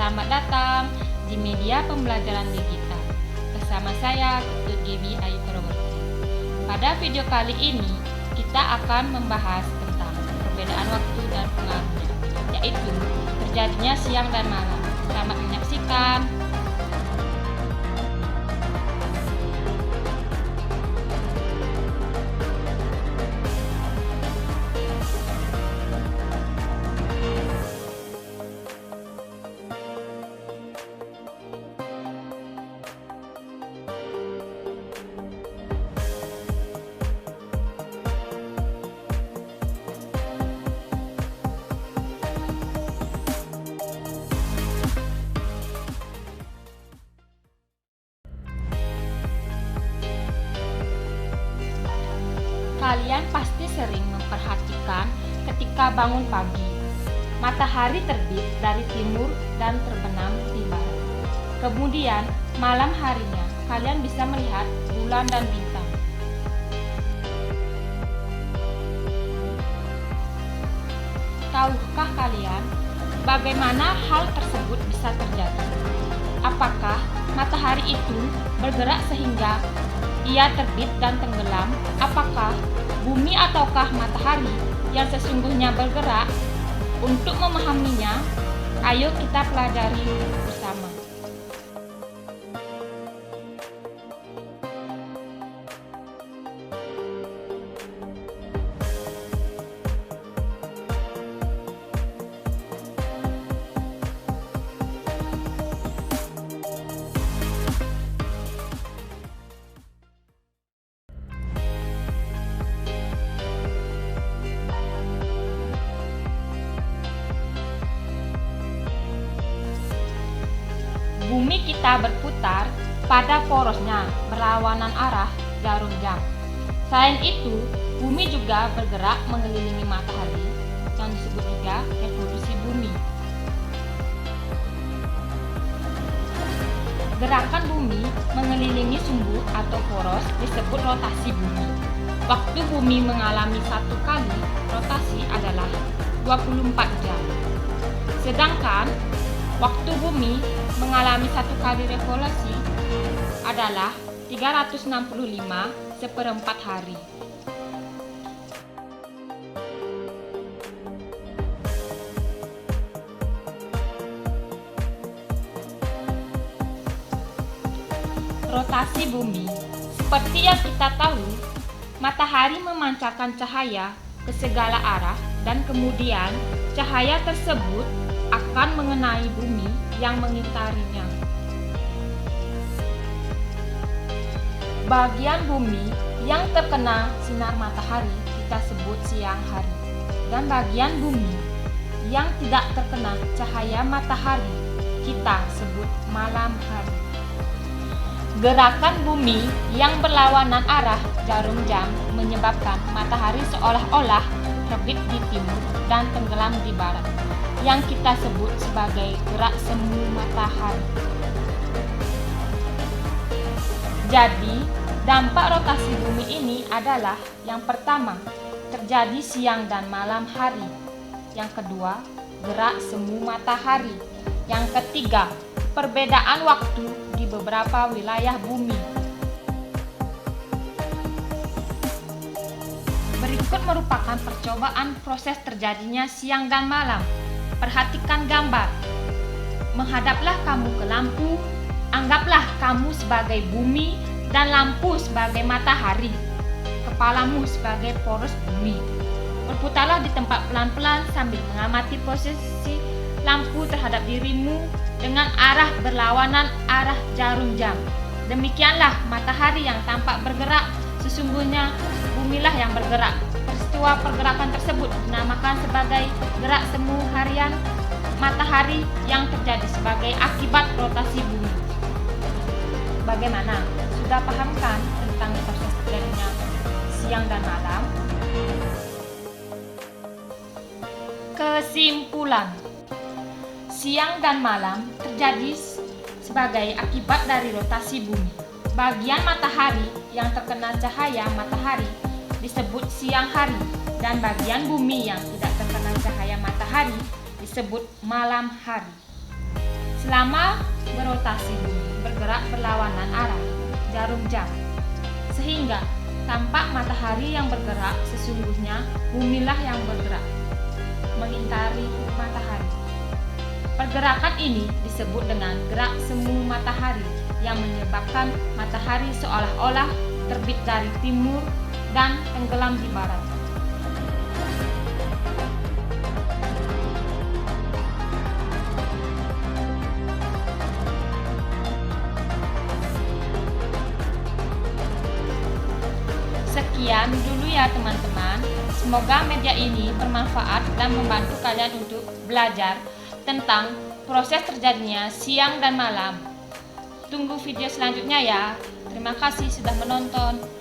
Selamat datang di media pembelajaran digital. Bersama saya, Ketut Gebi Ayu Purwokerti. Pada video kali ini, kita akan membahas tentang perbedaan waktu dan pengaruhnya, yaitu terjadinya siang dan malam. Selamat menyaksikan. Kalian pasti sering memperhatikan ketika bangun pagi, matahari terbit dari timur dan terbenam di barat. Kemudian malam harinya kalian bisa melihat bulan dan bintang. Tahukah kalian bagaimana hal tersebut bisa terjadi? Apakah matahari itu bergerak sehingga ia terbit dan tenggelam? Apakah bumi ataukah matahari yang sesungguhnya bergerak? Untuk memahaminya, ayo kita pelajari bersama. Bumi kita berputar pada porosnya berlawanan arah jarum jam. Selain itu, bumi juga bergerak mengelilingi matahari yang disebut juga revolusi bumi. Gerakan bumi mengelilingi sumbu atau poros disebut rotasi bumi. Waktu bumi mengalami satu kali rotasi adalah 24 jam. Sedangkan waktu bumi mengalami satu kali revolusi adalah 365 hari. Rotasi bumi. Seperti yang kita tahu, matahari memancarkan cahaya ke segala arah dan kemudian cahaya tersebut akan mengenai bumi yang mengitarinya. Bagian bumi yang terkena sinar matahari kita sebut siang hari, dan bagian bumi yang tidak terkena cahaya matahari kita sebut malam hari. Gerakan bumi yang berlawanan arah jarum jam menyebabkan matahari seolah-olah terbit di timur dan tenggelam di barat, yang kita sebut sebagai gerak semu matahari. Jadi, dampak rotasi bumi ini adalah yang pertama, terjadi siang dan malam hari. Yang kedua, gerak semu matahari. Yang ketiga, perbedaan waktu di beberapa wilayah bumi. Berikut merupakan percobaan proses terjadinya siang dan malam. Perhatikan gambar. Menghadaplah kamu ke lampu, anggaplah kamu sebagai bumi dan lampu sebagai matahari, kepalamu sebagai poros bumi. Berputarlah di tempat pelan-pelan sambil mengamati posisi lampu terhadap dirimu dengan arah berlawanan arah jarum jam. Demikianlah matahari yang tampak bergerak, sesungguhnya bumilah yang bergerak. Peristiwa pergerakan tersebut dinamakan sebagai gerak semu harian matahari yang terjadi sebagai akibat rotasi bumi. Bagaimana? Sudah pahamkan tentang proses terjadinya siang dan malam? Kesimpulan: siang dan malam terjadi sebagai akibat dari rotasi bumi. Bagian matahari yang terkena cahaya matahari disebut siang hari, dan bagian bumi yang tidak terkena cahaya matahari disebut malam hari. selama berotasi bumi bergerak berlawanan arah jarum jam, sehingga tampak matahari yang bergerak, sesungguhnya bumilah yang bergerak mengitari matahari. Pergerakan ini disebut dengan gerak semu matahari yang menyebabkan matahari seolah-olah terbit dari timur dan tenggelam di barat. Sekian dulu ya teman-teman. Semoga media ini bermanfaat dan membantu kalian untuk belajar tentang proses terjadinya siang dan malam. Tunggu video selanjutnya ya. Terima kasih sudah menonton.